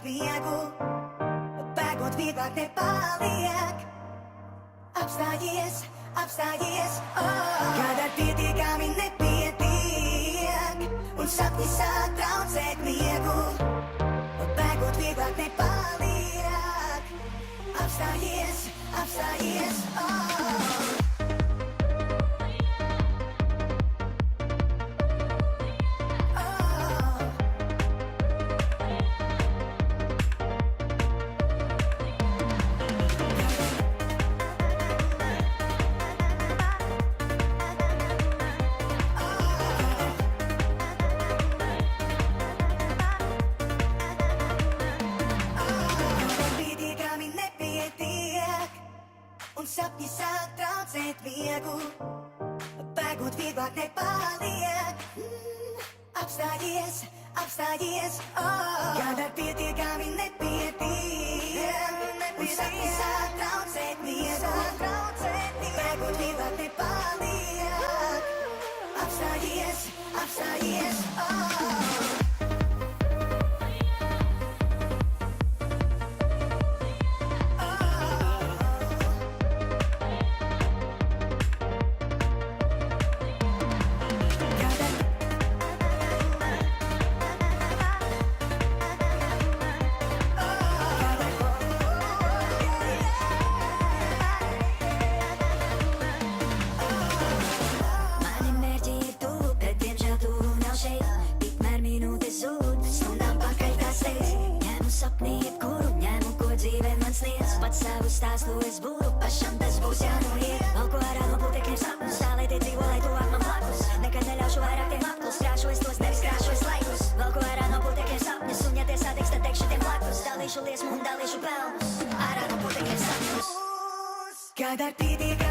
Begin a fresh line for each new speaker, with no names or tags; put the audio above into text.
miegu, bēgot vieglāk nepaliek. Apstājies, apstājies, kad ar pietiekami nepietiek, un sapņi sāk traucēt miegu, bēgot vieglāk nepaliek. Apstājies, apstājies, sapņi sāk traucēt miegu, bēgot vieglāk nepaliek. Apstājies, apstājies, kad ar pietiekami nepietiek, un sapņi sāk traucēt miegu, bēgot vieglāk nepaliek. Apstājies, apstājies, pats savu stāstu es būru, pašam tas būs jānoiet. Valku ārā no putekļiem sapnus, tā lai tie dzīvo, lai tuvāk man blakus. Nekad neļaušu vairāk tiem aklus, krāšu es tos, nevis krāšu es laikus. Valku ārā no putekļiem sapnus, un ja tie satiks, tad teikšu tiem blakus. Dalīšu liesmu un dalīšu pelnus, ārā no putekļiem sapnus. Kad ar pietiekami